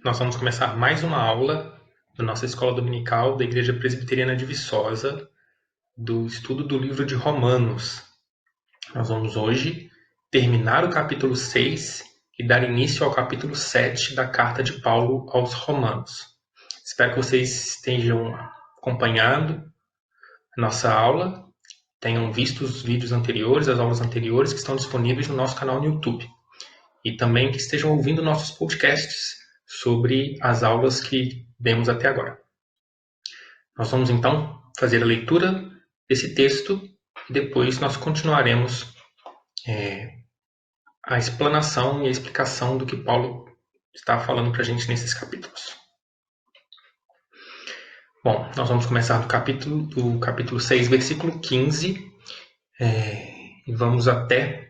Nós vamos começar mais uma aula da nossa escola dominical da Igreja Presbiteriana de Viçosa, do estudo do livro de Romanos. Nós vamos hoje terminar o capítulo 6 e dar início ao capítulo 7 da carta de Paulo aos Romanos. Espero que vocês estejam acompanhando a nossa aula, tenham visto os vídeos anteriores, as aulas anteriores que estão disponíveis no nosso canal no YouTube. E também que estejam ouvindo nossos podcasts sobre as aulas que demos até agora. Nós vamos então fazer a leitura desse texto e depois nós continuaremos a explanação e a explicação do que Paulo está falando para a gente nesses capítulos. Bom, nós vamos começar do capítulo 6, versículo 15, e vamos até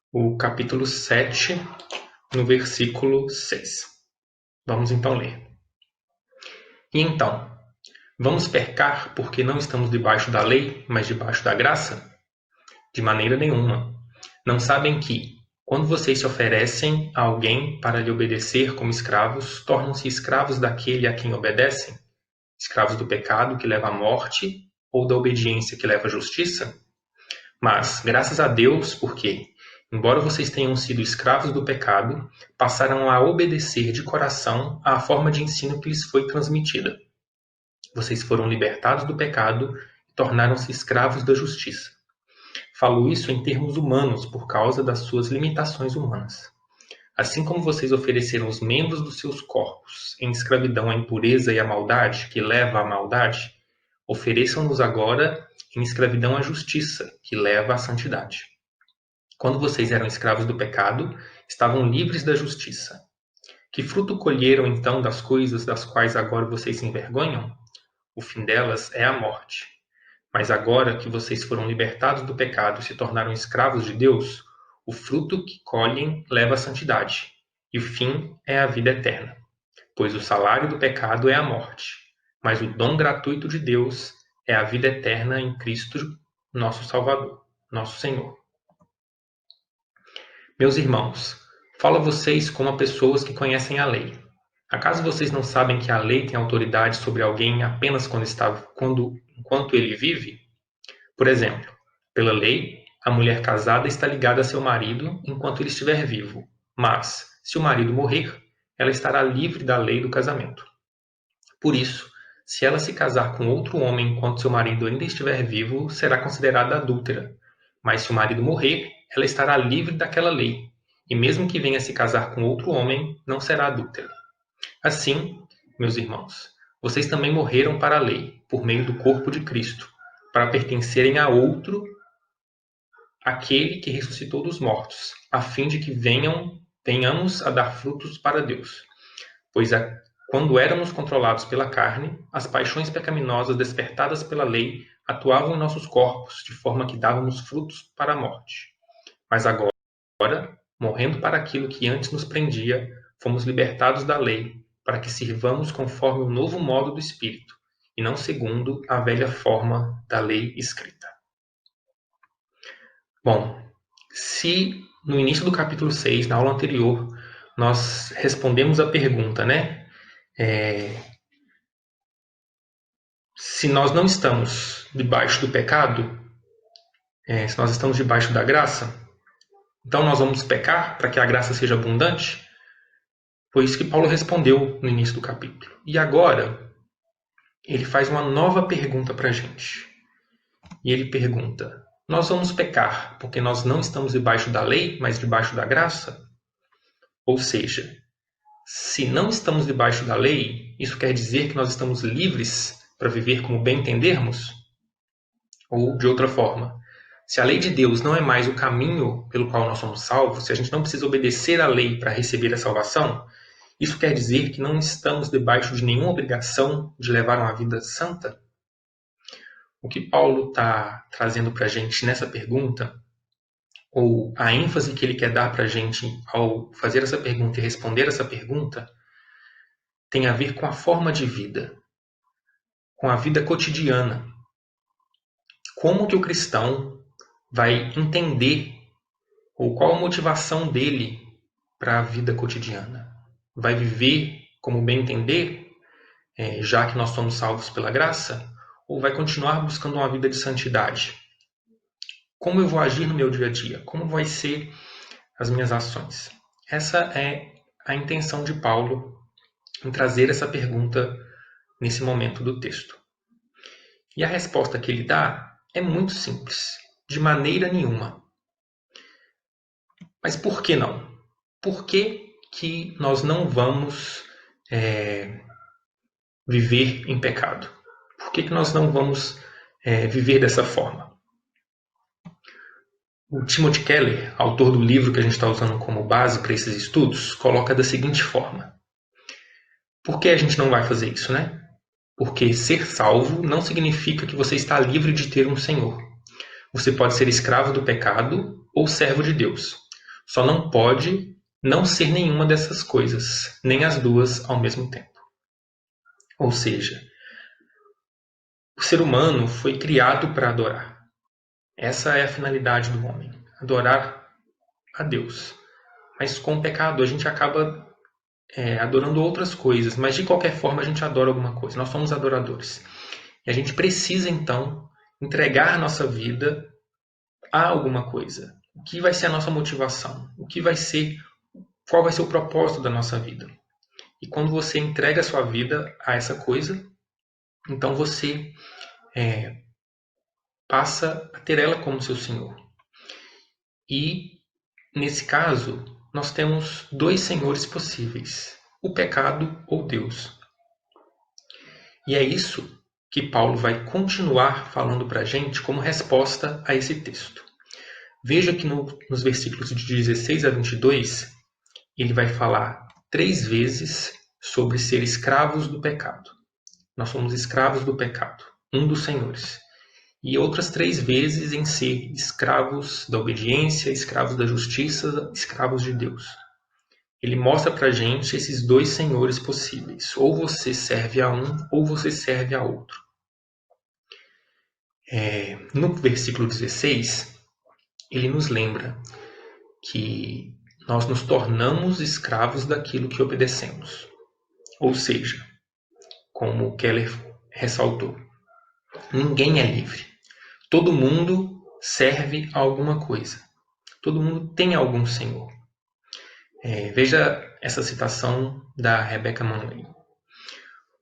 o capítulo 7, no versículo 6. Vamos então ler. E então, vamos pecar porque não estamos debaixo da lei, mas debaixo da graça? De maneira nenhuma. Não sabem que, quando vocês se oferecem a alguém para lhe obedecer como escravos, tornam-se escravos daquele a quem obedecem? Escravos do pecado que leva à morte ou da obediência que leva à justiça? Mas, graças a Deus, porque, embora vocês tenham sido escravos do pecado, passaram a obedecer de coração à forma de ensino que lhes foi transmitida. Vocês foram libertados do pecado e tornaram-se escravos da justiça. Falo isso em termos humanos por causa das suas limitações humanas. Assim como vocês ofereceram os membros dos seus corpos em escravidão à impureza e à maldade, que leva à maldade, ofereçam-nos agora em escravidão à justiça, que leva à santidade. Quando vocês eram escravos do pecado, estavam livres da justiça. Que fruto colheram então das coisas das quais agora vocês se envergonham? O fim delas é a morte. Mas agora que vocês foram libertados do pecado e se tornaram escravos de Deus, o fruto que colhem leva à santidade, e o fim é a vida eterna. Pois o salário do pecado é a morte, mas o dom gratuito de Deus é a vida eterna em Cristo, nosso Salvador, nosso Senhor. Meus irmãos, falo a vocês como a pessoas que conhecem a lei. Acaso vocês não sabem que a lei tem autoridade sobre alguém apenas enquanto ele vive? Por exemplo, pela lei, a mulher casada está ligada a seu marido enquanto ele estiver vivo, mas, se o marido morrer, ela estará livre da lei do casamento. Por isso, se ela se casar com outro homem enquanto seu marido ainda estiver vivo, será considerada adúltera. Mas se o marido morrer, ela estará livre daquela lei, e mesmo que venha se casar com outro homem, não será adúltera. Assim, meus irmãos, vocês também morreram para a lei, por meio do corpo de Cristo, para pertencerem a outro, aquele que ressuscitou dos mortos, a fim de que venhamos a dar frutos para Deus. Pois quando éramos controlados pela carne, as paixões pecaminosas despertadas pela lei atuavam em nossos corpos, de forma que dávamos frutos para a morte. Mas agora, morrendo para aquilo que antes nos prendia, fomos libertados da lei, para que sirvamos conforme o novo modo do Espírito, e não segundo a velha forma da lei escrita. Bom, se no início do capítulo 6, na aula anterior, nós respondemos a pergunta, né? Se nós não estamos debaixo do pecado, se nós estamos debaixo da graça, então nós vamos pecar para que a graça seja abundante? Foi isso que Paulo respondeu no início do capítulo. E agora, ele faz uma nova pergunta para a gente. E ele pergunta: nós vamos pecar porque nós não estamos debaixo da lei, mas debaixo da graça? Ou seja, se não estamos debaixo da lei, isso quer dizer que nós estamos livres para viver como bem entendermos? Ou, de outra forma, se a lei de Deus não é mais o caminho pelo qual nós somos salvos, se a gente não precisa obedecer à lei para receber a salvação, isso quer dizer que não estamos debaixo de nenhuma obrigação de levar uma vida santa? O que Paulo está trazendo para a gente nessa pergunta, ou a ênfase que ele quer dar para a gente ao fazer essa pergunta e responder essa pergunta, tem a ver com a forma de vida, com a vida cotidiana. Como que o cristão vai entender, ou qual a motivação dele para a vida cotidiana? vai viver como bem entender, já que nós somos salvos pela graça, ou vai continuar buscando uma vida de santidade? Como eu vou agir no meu dia a dia? Como vai ser as minhas ações? Essa é a intenção de Paulo em trazer essa pergunta nesse momento do texto. E a resposta que ele dá é muito simples: de maneira nenhuma. Mas por que não? Por que nós não vamos viver em pecado? Por que nós não vamos viver dessa forma? O Timothy Keller, autor do livro que a gente está usando como base para esses estudos, coloca da seguinte forma: por que a gente não vai fazer isso, né? Porque ser salvo não significa que você está livre de ter um Senhor. Você pode ser escravo do pecado ou servo de Deus. Só não pode não ser nenhuma dessas coisas, nem as duas ao mesmo tempo. Ou seja, o ser humano foi criado para adorar. Essa é a finalidade do homem, adorar a Deus. Mas com o pecado a gente acaba adorando outras coisas, mas de qualquer forma a gente adora alguma coisa. Nós somos adoradores. E a gente precisa então entregar nossa vida a alguma coisa. O que vai ser a nossa motivação? Qual vai ser o propósito da nossa vida? E quando você entrega a sua vida a essa coisa, então você passa a ter ela como seu Senhor. E, nesse caso, nós temos dois senhores possíveis: o pecado ou Deus. E é isso que Paulo vai continuar falando para a gente como resposta a esse texto. Veja que nos versículos de 16 a 22, ele vai falar 3 vezes sobre ser escravos do pecado. Nós somos escravos do pecado, um dos senhores. E outras 3 vezes em ser escravos da obediência, escravos da justiça, escravos de Deus. Ele mostra para a gente esses dois senhores possíveis. Ou você serve a um, ou você serve a outro. No versículo 16, ele nos lembra que nós nos tornamos escravos daquilo que obedecemos. Ou seja, como Keller ressaltou, ninguém é livre. Todo mundo serve a alguma coisa. Todo mundo tem algum senhor. Veja essa citação da Rebecca Manley.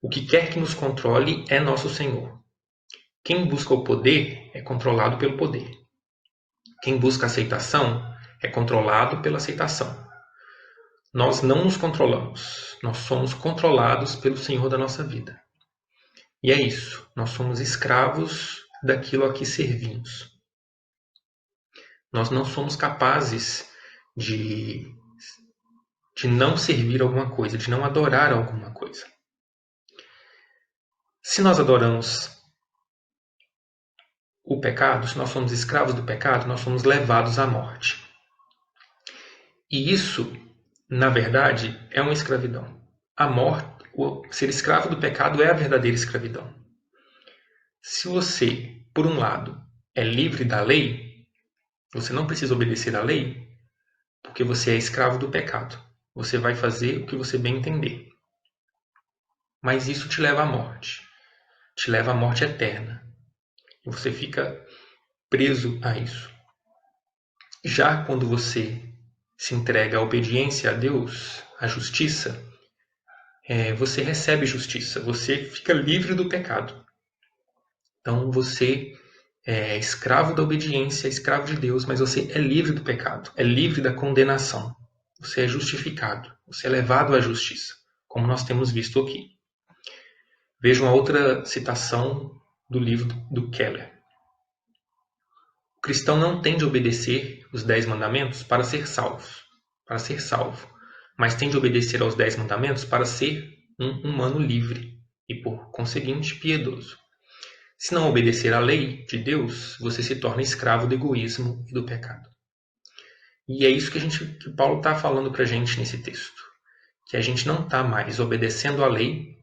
O que quer que nos controle é nosso Senhor. Quem busca o poder é controlado pelo poder. Quem busca aceitação é controlado pela aceitação. Nós não nos controlamos. Nós somos controlados pelo Senhor da nossa vida. E é isso. Nós somos escravos daquilo a que servimos. Nós não somos capazes de não servir alguma coisa, de não adorar alguma coisa. Se nós adoramos o pecado, se nós somos escravos do pecado, nós somos levados à morte. E isso, na verdade, é uma escravidão. A morte, ser escravo do pecado é a verdadeira escravidão. Se você, por um lado, é livre da lei, você não precisa obedecer à lei, porque você é escravo do pecado. Você vai fazer o que você bem entender. Mas isso te leva à morte. Te leva à morte eterna. E você fica preso a isso. Já quando você se entrega à obediência a Deus, à justiça, você recebe justiça. Você fica livre do pecado. Então você é escravo da obediência, escravo de Deus, mas você é livre do pecado. É livre da condenação. Você é justificado. Você é levado à justiça, como nós temos visto aqui. Veja uma outra citação do livro do Keller. O cristão não tem de obedecer os 10 mandamentos para ser salvo, mas tem de obedecer aos 10 mandamentos para ser um humano livre e, por conseguinte, piedoso. Se não obedecer à lei de Deus, você se torna escravo do egoísmo e do pecado. E é isso que Paulo está falando para a gente nesse texto. Que a gente não está mais obedecendo à lei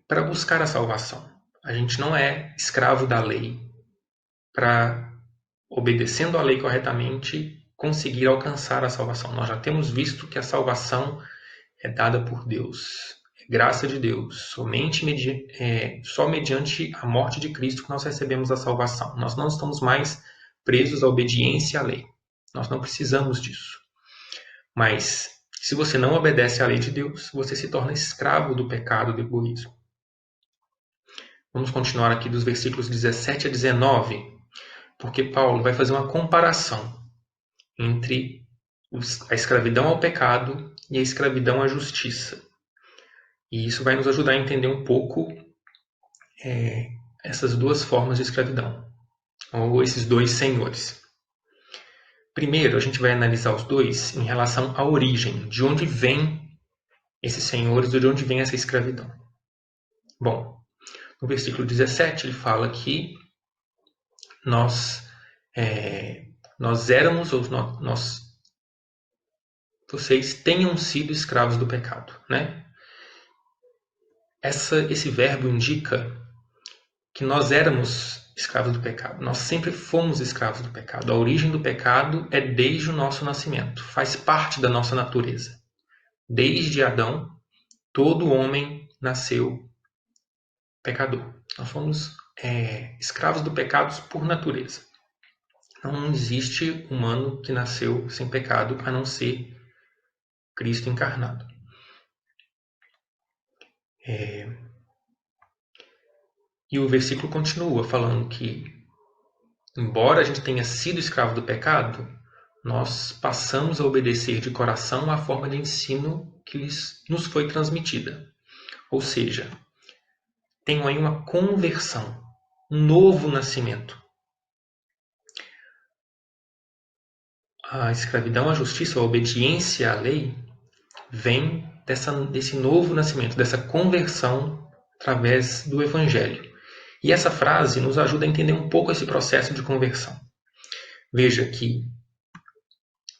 para buscar a salvação. A gente não é escravo da lei para, obedecendo à lei corretamente, conseguir alcançar a salvação. Nós já temos visto que a salvação é dada por Deus, é graça de Deus. Só mediante a morte de Cristo que nós recebemos a salvação. Nós não estamos mais presos à obediência à lei. Nós não precisamos disso. Mas, se você não obedece à lei de Deus, você se torna escravo do pecado, do egoísmo. Vamos continuar aqui dos versículos 17 a 19, porque Paulo vai fazer uma comparação entre a escravidão ao pecado e a escravidão à justiça. E isso vai nos ajudar a entender um pouco essas duas formas de escravidão, ou esses dois senhores. Primeiro, a gente vai analisar os dois em relação à origem, de onde vêm esses senhores, de onde vem essa escravidão. Bom, no versículo 17 ele fala que vocês tenham sido escravos do pecado, né? Esse verbo indica que nós éramos escravos do pecado. Nós sempre fomos escravos do pecado. A origem do pecado é desde o nosso nascimento. Faz parte da nossa natureza. Desde Adão, todo homem nasceu pecador. Nós somos escravos do pecado por natureza. Não existe humano que nasceu sem pecado, a não ser Cristo encarnado. E o versículo continua falando que, embora a gente tenha sido escravo do pecado, nós passamos a obedecer de coração à forma de ensino que nos foi transmitida. Ou seja, tem aí uma conversão, um novo nascimento. A escravidão à justiça, a obediência à lei, vem desse novo nascimento, dessa conversão através do Evangelho. E essa frase nos ajuda a entender um pouco esse processo de conversão. Veja que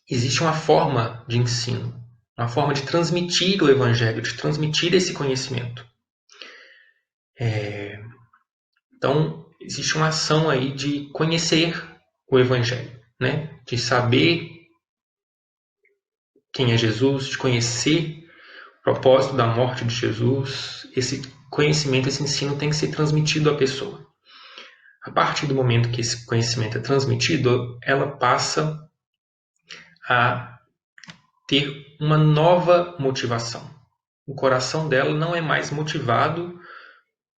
existe uma forma de ensino, uma forma de transmitir o Evangelho, de transmitir esse conhecimento. Então, existe uma ação aí de conhecer o Evangelho, né? De saber quem é Jesus, de conhecer o propósito da morte de Jesus. Esse conhecimento, esse ensino tem que ser transmitido à pessoa. A partir do momento que esse conhecimento é transmitido, ela passa a ter uma nova motivação. O coração dela não é mais motivado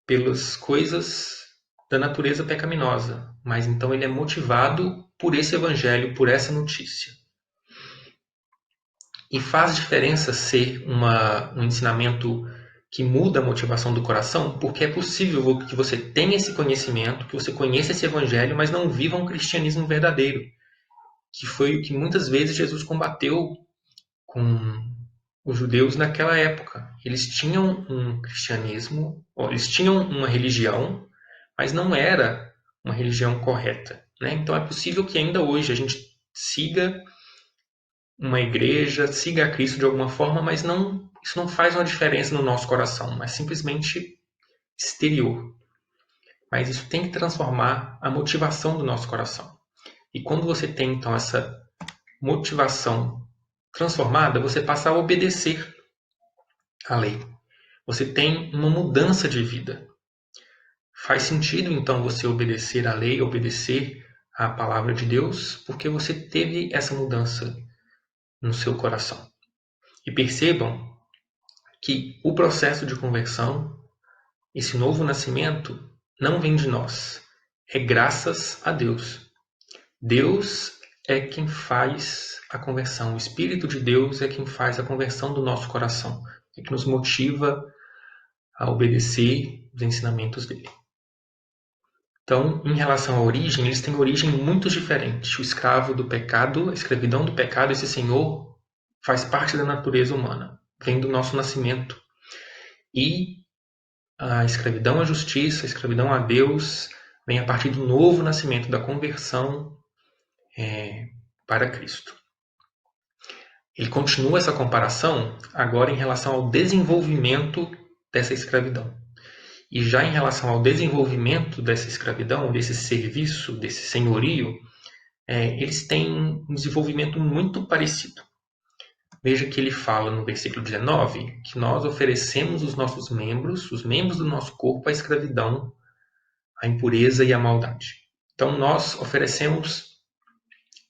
pelas coisas da natureza pecaminosa, mas então ele é motivado por esse evangelho, por essa notícia. E faz diferença ser um ensinamento que muda a motivação do coração, porque é possível que você tenha esse conhecimento, que você conheça esse evangelho, mas não viva um cristianismo verdadeiro, que foi o que muitas vezes Jesus combateu com os judeus naquela época. Eles tinham um cristianismo, eles tinham uma religião, mas não era uma religião correta, né? Então é possível que ainda hoje a gente siga uma igreja, siga a Cristo de alguma forma, mas isso não faz uma diferença no nosso coração, mas simplesmente exterior. Mas isso tem que transformar a motivação do nosso coração. E quando você tem, então, essa motivação transformada, você passa a obedecer à lei. Você tem uma mudança de vida. Faz sentido, então, você obedecer à lei, obedecer à palavra de Deus, porque você teve essa mudança no seu coração. E percebam que o processo de conversão, esse novo nascimento, não vem de nós. É graças a Deus. Deus é quem faz a conversão. O Espírito de Deus é quem faz a conversão do nosso coração. É que nos motiva a obedecer os ensinamentos dele. Então, em relação à origem, eles têm origem muito diferente. O escravo do pecado, a escravidão do pecado, esse senhor faz parte da natureza humana, vem do nosso nascimento. E a escravidão à justiça, a escravidão a Deus, vem a partir do novo nascimento, da conversão para Cristo. Ele continua essa comparação agora em relação ao desenvolvimento dessa escravidão. E já em relação ao desenvolvimento dessa escravidão, desse serviço, desse senhorio, eles têm um desenvolvimento muito parecido. Veja que ele fala no versículo 19 que nós oferecemos os nossos membros, os membros do nosso corpo, à escravidão, à impureza e à maldade. Então nós oferecemos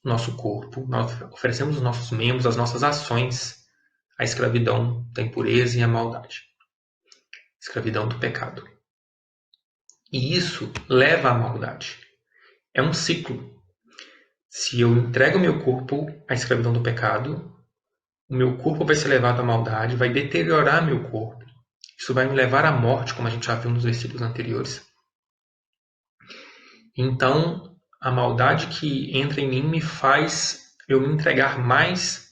nosso corpo, nós oferecemos os nossos membros, as nossas ações, à escravidão da impureza e à maldade, escravidão do pecado. E isso leva à maldade. É um ciclo. Se eu entrego meu corpo à escravidão do pecado, o meu corpo vai ser levado à maldade, vai deteriorar meu corpo. Isso vai me levar à morte, como a gente já viu nos versículos anteriores. Então, a maldade que entra em mim me faz eu me entregar mais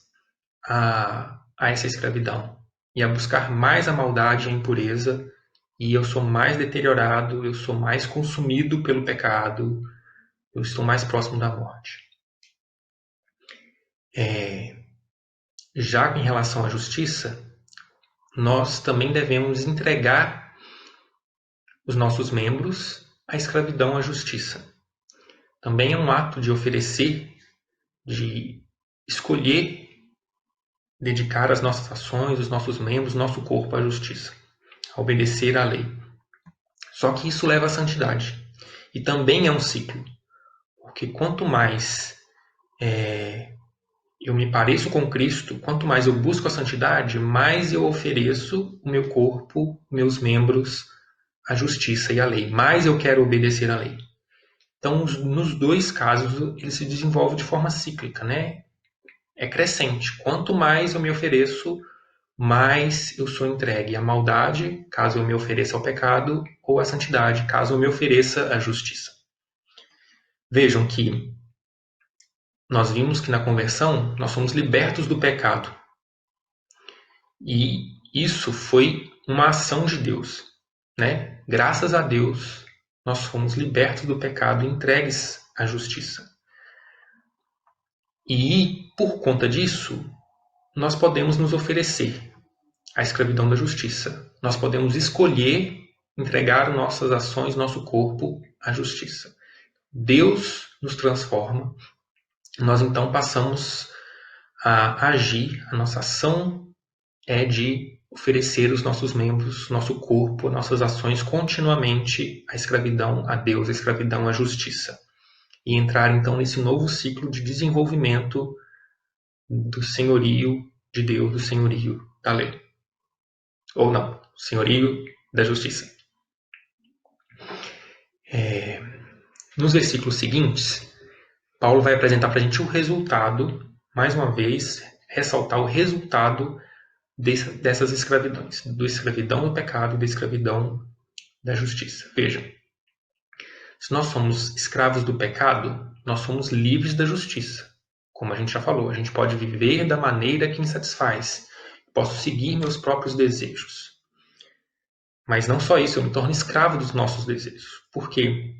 a essa escravidão e a buscar mais a maldade e a impureza, e eu sou mais deteriorado, eu sou mais consumido pelo pecado, eu estou mais próximo da morte. Já em relação à justiça, nós também devemos entregar os nossos membros à escravidão à justiça. Também é um ato de oferecer, de escolher dedicar as nossas ações, os nossos membros, nosso corpo à justiça, a obedecer à lei. Só que isso leva à santidade. E também é um ciclo, porque quanto mais eu me pareço com Cristo, quanto mais eu busco a santidade, mais eu ofereço o meu corpo, meus membros, à justiça e à lei. Mais eu quero obedecer à lei. Então, nos dois casos, ele se desenvolve de forma cíclica, né? É crescente. Quanto mais eu me ofereço, mais eu sou entregue à maldade, caso eu me ofereça ao pecado, ou à santidade, caso eu me ofereça à justiça. Vejam que nós vimos que na conversão nós somos libertos do pecado. E isso foi uma ação de Deus, né? Graças a Deus, nós fomos libertos do pecado e entregues à justiça. E, por conta disso, nós podemos nos oferecer à escravidão da justiça. Nós podemos escolher entregar nossas ações, nosso corpo à justiça. Deus nos transforma. Nós então passamos a agir. A nossa ação é de oferecer os nossos membros, nosso corpo, nossas ações continuamente à escravidão a Deus, à escravidão à justiça. E entrar então nesse novo ciclo de desenvolvimento do senhorio de Deus, do senhorio da lei. Ou não, senhorio da justiça. Nos versículos seguintes, Paulo vai apresentar para a gente o resultado, mais uma vez, ressaltar o resultado dessas escravidões, da escravidão do pecado e da escravidão da justiça. Veja, se nós somos escravos do pecado, nós somos livres da justiça. Como a gente já falou, a gente pode viver da maneira que me satisfaz. Posso seguir meus próprios desejos. Mas não só isso, eu me torno escravo dos nossos desejos. Por quê?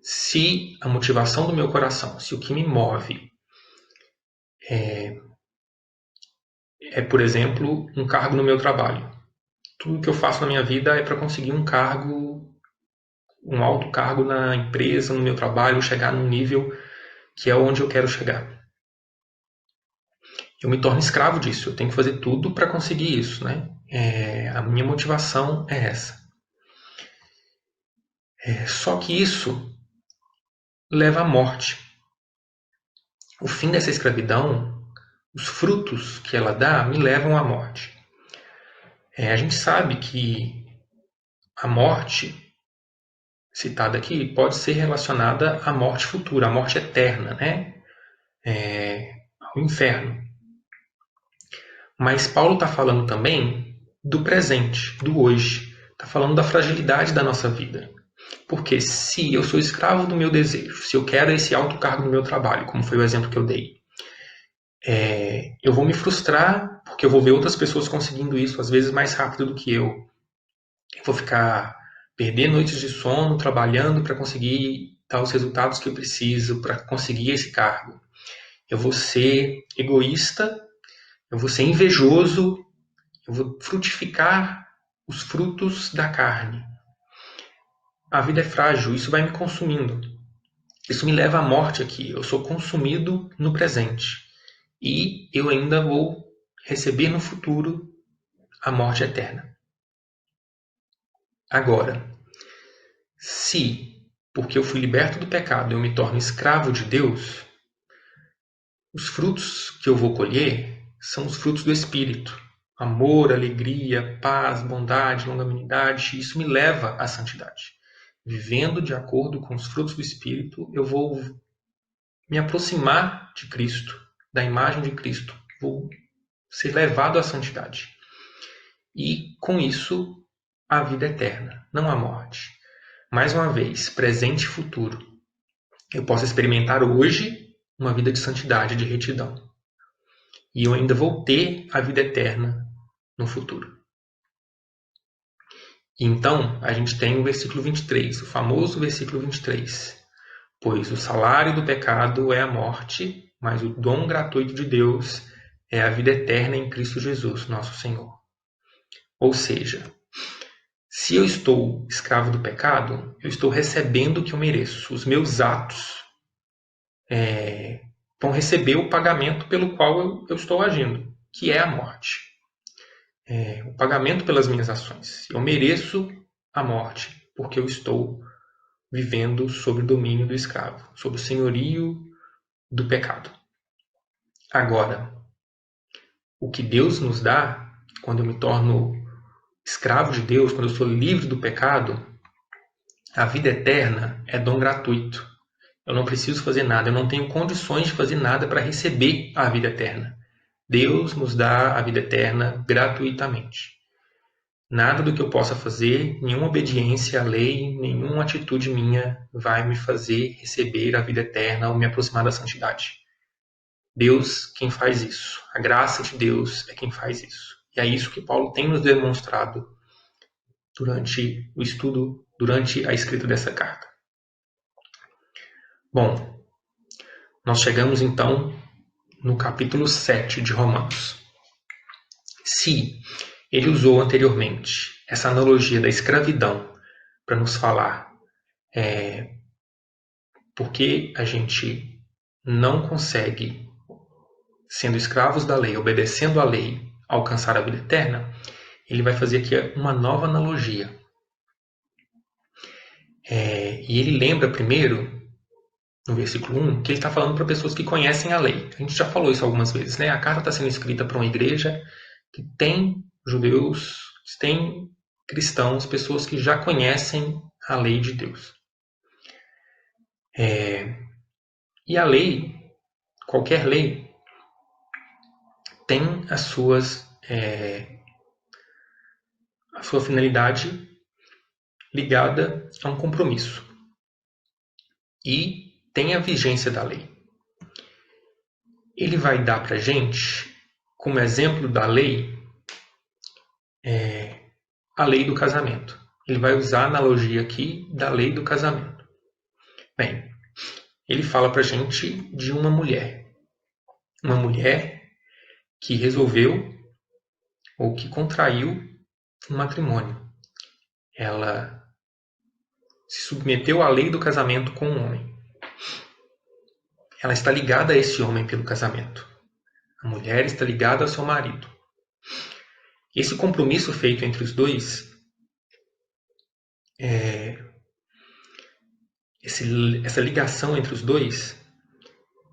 Se a motivação do meu coração, se o que me move por exemplo, um cargo no meu trabalho. Tudo que eu faço na minha vida é para conseguir um cargo, um alto cargo na empresa, no meu trabalho, chegar num nível que é onde eu quero chegar. Eu me torno escravo disso, eu tenho que fazer tudo para conseguir isso, né? A minha motivação é essa. Só que isso leva à morte. O fim dessa escravidão, os frutos que ela dá, me levam à morte. A gente sabe que a morte citada aqui pode ser relacionada à morte futura, à morte eterna, né? Ao inferno. Mas Paulo está falando também do presente, do hoje. Está falando da fragilidade da nossa vida. Porque se eu sou escravo do meu desejo, se eu quero esse alto cargo no meu trabalho, como foi o exemplo que eu dei, eu vou me frustrar porque eu vou ver outras pessoas conseguindo isso, às vezes mais rápido do que eu. Eu vou perder noites de sono trabalhando para conseguir dar os resultados que eu preciso para conseguir esse cargo. Eu vou ser egoísta, eu vou ser invejoso, eu vou frutificar os frutos da carne. A vida é frágil, isso vai me consumindo. Isso me leva à morte aqui. Eu sou consumido no presente. E eu ainda vou receber no futuro a morte eterna. Agora, se, porque eu fui liberto do pecado, eu me torno escravo de Deus, os frutos que eu vou colher são os frutos do Espírito. Amor, alegria, paz, bondade, longanimidade. Isso me leva à santidade. Vivendo de acordo com os frutos do Espírito, eu vou me aproximar de Cristo, da imagem de Cristo. Vou ser levado à santidade. E, com isso, a vida eterna, não a morte. Mais uma vez, presente e futuro. Eu posso experimentar hoje uma vida de santidade, de retidão. E eu ainda vou ter a vida eterna no futuro. E então, a gente tem o versículo 23, o famoso versículo 23. Pois o salário do pecado é a morte, mas o dom gratuito de Deus é a vida eterna em Cristo Jesus, nosso Senhor. Ou seja, se eu estou escravo do pecado, eu estou recebendo o que eu mereço. Os meus atos vão receber o pagamento pelo qual eu estou agindo, que é a morte. O pagamento pelas minhas ações. Eu mereço a morte porque eu estou vivendo sob o domínio do escravo, sob o senhorio do pecado. Agora, o que Deus nos dá, quando eu me torno escravo de Deus, quando eu sou livre do pecado, a vida eterna é dom gratuito. Eu não preciso fazer nada, eu não tenho condições de fazer nada para receber a vida eterna. Deus nos dá a vida eterna gratuitamente. Nada do que eu possa fazer, nenhuma obediência à lei, nenhuma atitude minha vai me fazer receber a vida eterna ou me aproximar da santidade. Deus quem faz isso. A graça de Deus é quem faz isso. E é isso que Paulo tem nos demonstrado durante o estudo, durante a escrita dessa carta. Bom, nós chegamos então no capítulo 7 de Romanos. Se ele usou anteriormente essa analogia da escravidão para nos falar porque a gente não consegue, sendo escravos da lei, obedecendo à lei, alcançar a vida eterna, ele vai fazer aqui uma nova analogia. E ele lembra primeiro, no versículo 1, que ele está falando para pessoas que conhecem a lei. A gente já falou isso algumas vezes, né? A carta está sendo escrita para uma igreja que tem judeus, tem cristãos, pessoas que já conhecem a lei de Deus. E a lei, qualquer lei, tem a sua finalidade ligada a um compromisso. E tem a vigência da lei. Ele vai dar para a gente, como exemplo da lei, a lei do casamento. Ele vai usar a analogia aqui da lei do casamento. Bem, ele fala para a gente de uma mulher. Uma mulher que resolveu ou que contraiu um matrimônio. Ela se submeteu à lei do casamento com um homem. Ela está ligada a esse homem pelo casamento. A mulher está ligada ao seu marido. Esse compromisso feito entre os dois, essa ligação entre os dois,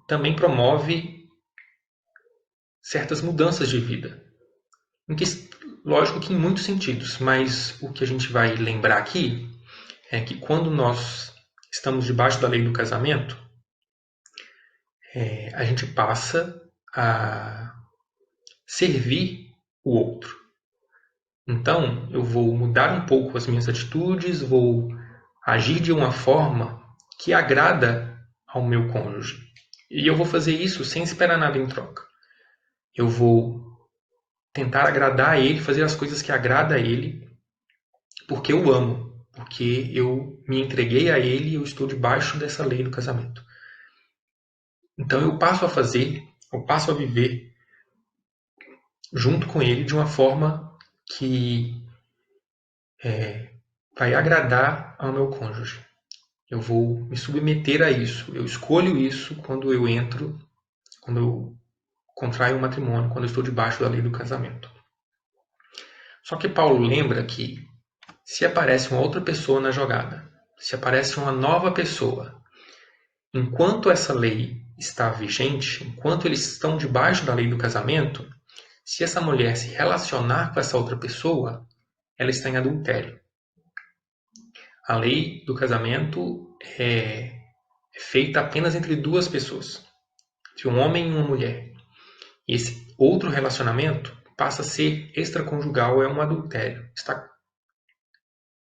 também promove certas mudanças de vida. Lógico que em muitos sentidos, mas o que a gente vai lembrar aqui é que quando nós estamos debaixo da lei do casamento, a gente passa a servir o outro. Então, eu vou mudar um pouco as minhas atitudes, vou agir de uma forma que agrada ao meu cônjuge. E eu vou fazer isso sem esperar nada em troca. Eu vou tentar agradar a ele, fazer as coisas que agradam a ele, porque eu amo, porque eu me entreguei a ele e eu estou debaixo dessa lei do casamento. Então eu passo a fazer, eu passo a viver junto com ele de uma forma que vai agradar ao meu cônjuge. Eu vou me submeter a isso. Eu escolho isso quando eu contraio um matrimônio, quando eu estou debaixo da lei do casamento. Só que Paulo lembra que se aparece uma outra pessoa na jogada, se aparece uma nova pessoa, enquanto essa lei está vigente, enquanto eles estão debaixo da lei do casamento, se essa mulher se relacionar com essa outra pessoa, ela está em adultério. A lei do casamento é feita apenas entre duas pessoas, entre um homem e uma mulher. E esse outro relacionamento passa a ser extraconjugal, é um adultério,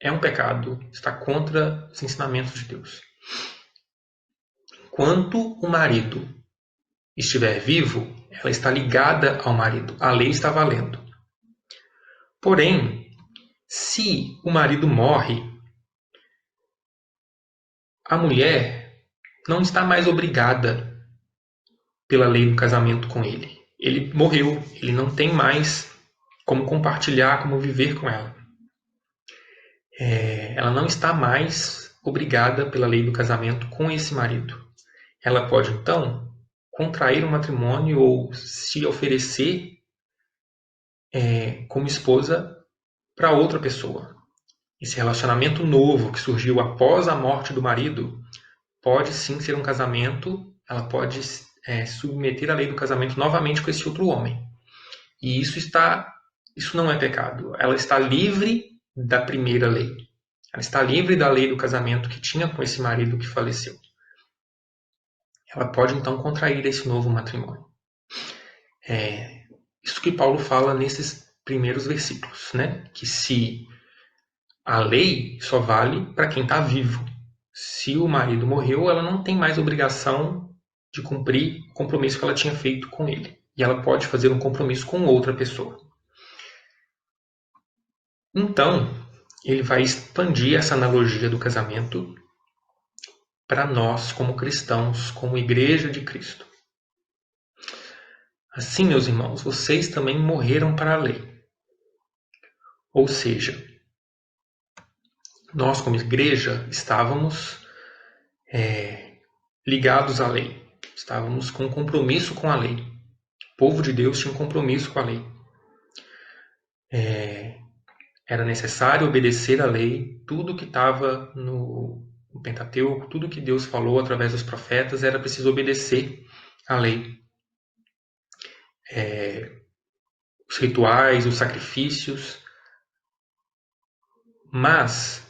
é um pecado, está contra os ensinamentos de Deus. Enquanto o marido estiver vivo, ela está ligada ao marido, a lei está valendo. Porém, se o marido morre, a mulher não está mais obrigada pela lei do casamento com ele. Ele morreu, ele não tem mais como compartilhar, como viver com ela. Ela não está mais obrigada pela lei do casamento com esse marido. Ela pode, então, contrair um matrimônio ou se oferecer como esposa para outra pessoa. Esse relacionamento novo que surgiu após a morte do marido pode sim ser um casamento, ela pode submeter a lei do casamento novamente com esse outro homem. E isso não é pecado. Ela está livre da primeira lei. Ela está livre da lei do casamento que tinha com esse marido que faleceu. Ela pode então contrair esse novo matrimônio. Isso que Paulo fala nesses primeiros versículos, né? Que se a lei só vale para quem está vivo. Se o marido morreu, ela não tem mais obrigação de cumprir o compromisso que ela tinha feito com ele. E ela pode fazer um compromisso com outra pessoa. Então, ele vai expandir essa analogia do casamento para nós, como cristãos, como igreja de Cristo. Assim, meus irmãos, vocês também morreram para a lei. Ou seja, nós, como igreja, estávamos ligados à lei. Estávamos com um compromisso com a lei. O povo de Deus tinha um compromisso com a lei. Era necessário obedecer à lei. Tudo que estava no Pentateuco, tudo que Deus falou através dos profetas, era preciso obedecer à lei. Os rituais, os sacrifícios. Mas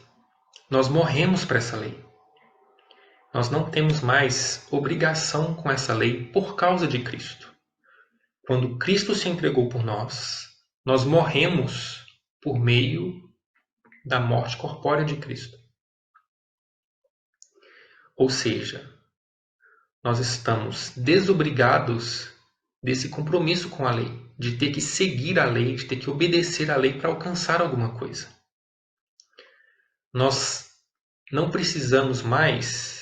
nós morremos para essa lei. Nós não temos mais obrigação com essa lei por causa de Cristo. Quando Cristo se entregou por nós, nós morremos por meio da morte corpórea de Cristo. Ou seja, nós estamos desobrigados desse compromisso com a lei, de ter que seguir a lei, de ter que obedecer à lei para alcançar alguma coisa. Nós não precisamos mais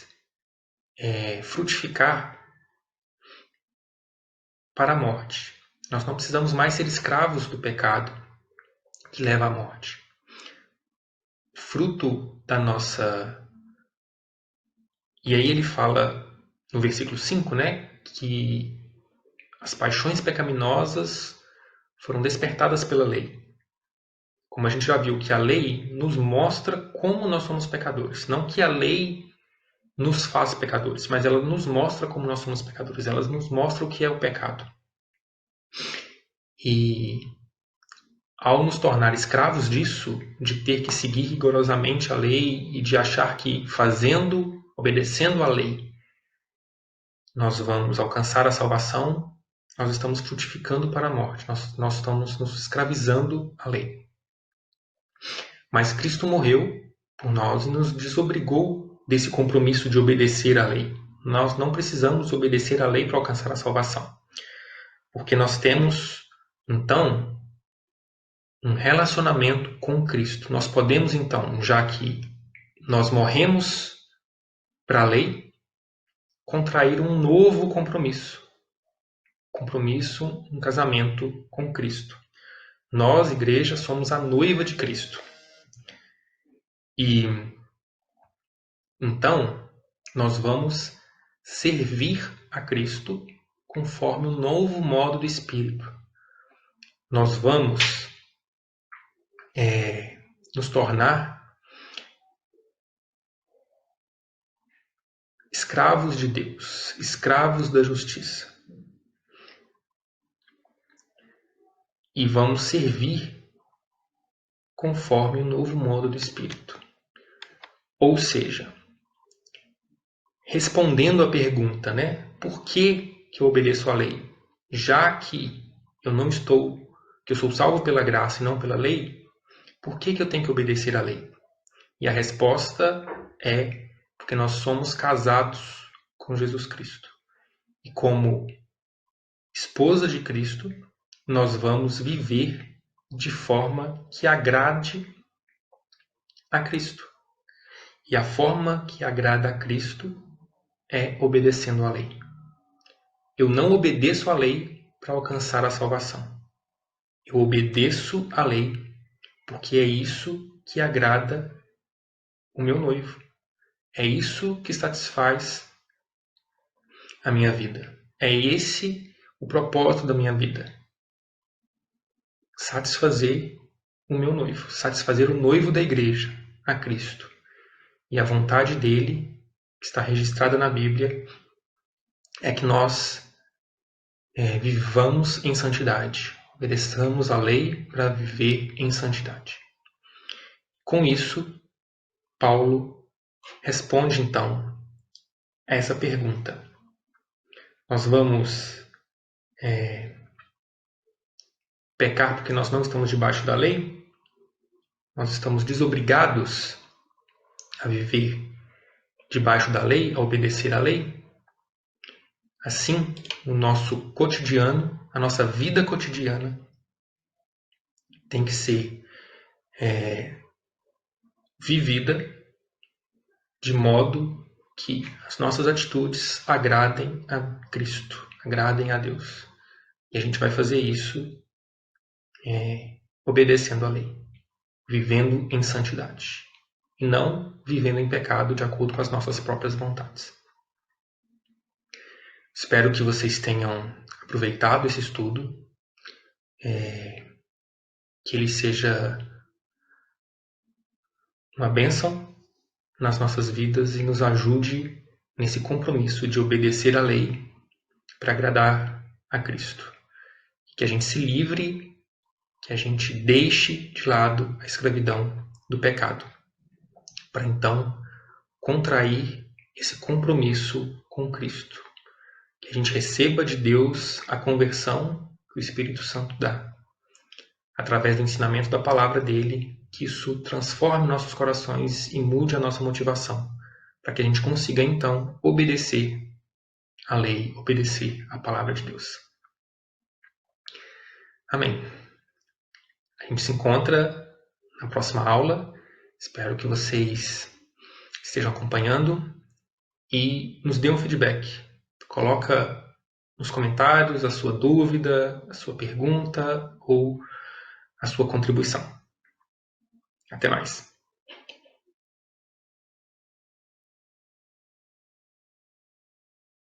frutificar para a morte. Nós não precisamos mais ser escravos do pecado que leva à morte. Fruto da nossa... E aí ele fala no versículo 5, né, que as paixões pecaminosas foram despertadas pela lei. Como a gente já viu que a lei nos mostra como nós somos pecadores. Não que a lei nos faz pecadores, mas ela nos mostra como nós somos pecadores. Ela nos mostra o que é o pecado. E ao nos tornar escravos disso, de ter que seguir rigorosamente a lei e de achar que fazendo, obedecendo à lei, nós vamos alcançar a salvação, nós estamos frutificando para a morte, nós estamos nos escravizando à lei. Mas Cristo morreu por nós e nos desobrigou desse compromisso de obedecer à lei. Nós não precisamos obedecer à lei para alcançar a salvação, porque nós temos, então, um relacionamento com Cristo. Nós podemos, então, já que nós morremos para a lei, contrair um novo compromisso. Um casamento com Cristo. Nós, igreja, somos a noiva de Cristo. E Então, nós vamos servir a Cristo conforme o novo modo do Espírito. Nós vamos nos tornar escravos de Deus, escravos da justiça. E vamos servir conforme o novo modo do Espírito. Ou seja, respondendo à pergunta, por que eu obedeço à lei? Já que que eu sou salvo pela graça e não pela lei, por que eu tenho que obedecer à lei? E a resposta é porque nós somos casados com Jesus Cristo. E como esposa de Cristo, nós vamos viver de forma que agrade a Cristo. E a forma que agrada a Cristo é obedecendo à lei. Eu não obedeço à lei para alcançar a salvação. Eu obedeço à lei porque é isso que agrada o meu noivo. É isso que satisfaz a minha vida. É esse o propósito da minha vida. Satisfazer o meu noivo, satisfazer o noivo da igreja, a Cristo. E a vontade dele, que está registrada na Bíblia, é que nós vivamos em santidade, obedeçamos a lei para viver em santidade. Com isso, Paulo responde então a essa pergunta. Nós vamos pecar porque nós não estamos debaixo da lei? Nós estamos desobrigados a viver debaixo da lei, a obedecer à lei? Assim, o nosso cotidiano, a nossa vida cotidiana tem que ser vivida de modo que as nossas atitudes agradem a Cristo, agradem a Deus. E a gente vai fazer isso obedecendo à lei, vivendo em santidade, e não vivendo em pecado de acordo com as nossas próprias vontades. Espero que vocês tenham aproveitado esse estudo, que ele seja uma bênção nas nossas vidas e nos ajude nesse compromisso de obedecer à lei para agradar a Cristo. Que a gente se livre, que a gente deixe de lado a escravidão do pecado, para então contrair esse compromisso com Cristo. Que a gente receba de Deus a conversão que o Espírito Santo dá, através do ensinamento da palavra dele, que isso transforme nossos corações e mude a nossa motivação, para que a gente consiga então obedecer à lei, obedecer à palavra de Deus. Amém. A gente se encontra na próxima aula. Espero que vocês estejam acompanhando e nos dê um feedback. Coloca nos comentários a sua dúvida, a sua pergunta ou a sua contribuição. Até mais.